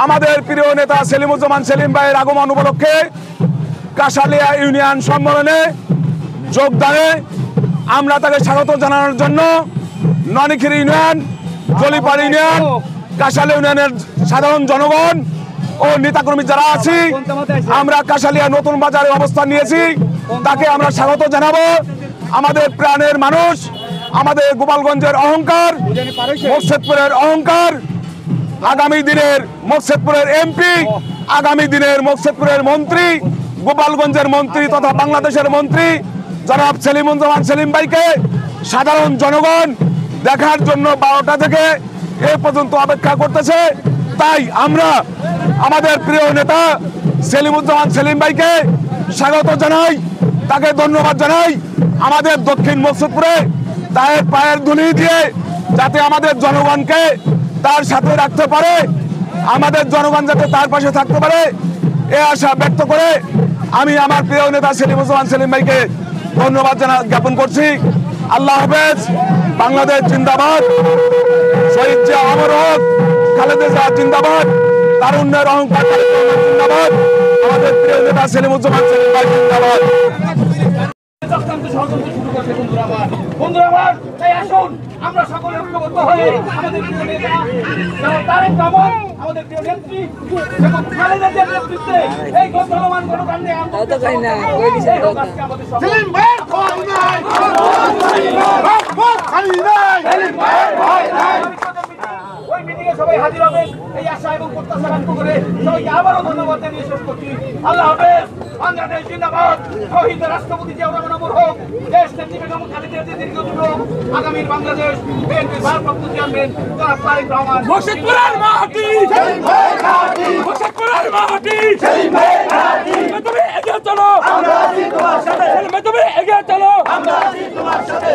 আমাদের প্রিয় নেতা সেলিমুজ্জামান সেলিম ভাইয়ের আগমন উপলক্ষে কাশালিয়া ইউনিয়ন সম্মেলনে যোগদানে আমরা তাকে স্বাগত জানানোর জন্য ননিখিরি ইউনিয়ন, জলিপাড় ইউনিয়ন, কাশালিয়া ইউনিয়নের সাধারণ জনগণ ও নেতাকর্মী যারা আছি, আমরা কাশালিয়া নতুন বাজারে অবস্থান নিয়েছি। তাকে আমরা স্বাগত জানাবো। আমাদের প্রাণের মানুষ, আমাদের গোপালগঞ্জের অহংকার, মোর্শেদপুরের অহংকার, আগামী দিনের মোর্শেদপুরের এমপি, আগামী দিনের মোর্শেদপুরের মন্ত্রী, গোপালগঞ্জের মন্ত্রী তথা বাংলাদেশের মন্ত্রী জনাব সেলিমুজ্জামান সেলিম ভাইকে সাধারণ জনগণ দেখার জন্য 12টা থেকে এ পর্যন্ত অপেক্ষা করতেছে। তাই আমরা আমাদের প্রিয় নেতা সেলিমুজ্জামান সেলিম ভাইকে স্বাগত জানাই, তাকে ধন্যবাদ জানাই। আমাদের দক্ষিণ মোর্শেদপুরে তার পায়ের ধুলি দিয়ে যাতে আমাদের জনগণকে তার সাথে রাখতে পারে, আমাদের জনগণ যাতে তার পাশে থাকতে পারে, এ আশা ব্যক্ত করে আমি আমার প্রিয় নেতা সেলিমুজ্জামান সেলিম ভাইকে ধন্যবাদ জ্ঞাপন করছি। আল্লাহ হাফেজ। বাংলাদেশ জিন্দাবাদ। শহীদ জিয়া অমর হোক। খালেদা জিয়া জিন্দাবাদ। তারুণ্যের অহংকার জিন্দাবাদ। আমাদের প্রিয় নেতা সেলিমুজ্জামান সেলিম ভাই জিন্দাবাদ। আমরা সকলে ঐক্যবদ্ধ হয়ে আমাদের প্রিয় নেতা তারেক রহমান, আমাদের প্রিয় নেত্রী এবং খালেদা জিয়ার নেতৃত্বে এই চলমান গণতান্ত্রিক ওই মিটিংয়ে সবাই হাজির হবেন এই আশা এবং প্রত্যাশা ব্যক্ত করে সবাইকে আবারও ধন্যবাদ জানিয়ে শেষ করছি। আল্লাহ হাফেজ। বাংলাদেশ জিন্দাবাদ। শহীদ রাষ্ট্রপতি জিয়াউর রহমান অমর হোক। দেশ নেত্রী বেগম খালেদা জিয়া দীর্ঘজীবী হোক। আগামীর বাংলাদেশ বিএনপির ভারপ্রাপ্ত চেয়ারম্যান জনাব তারেক রহমান। মোর্শেদপুরের মাটি, মোর্শেদপুরের মাটি, তুমি এগিয়ে চলো, আমরা আছি তোমার সাথে, তুমি এগিয়ে চলো, আমরা আছি তোমার সাথে।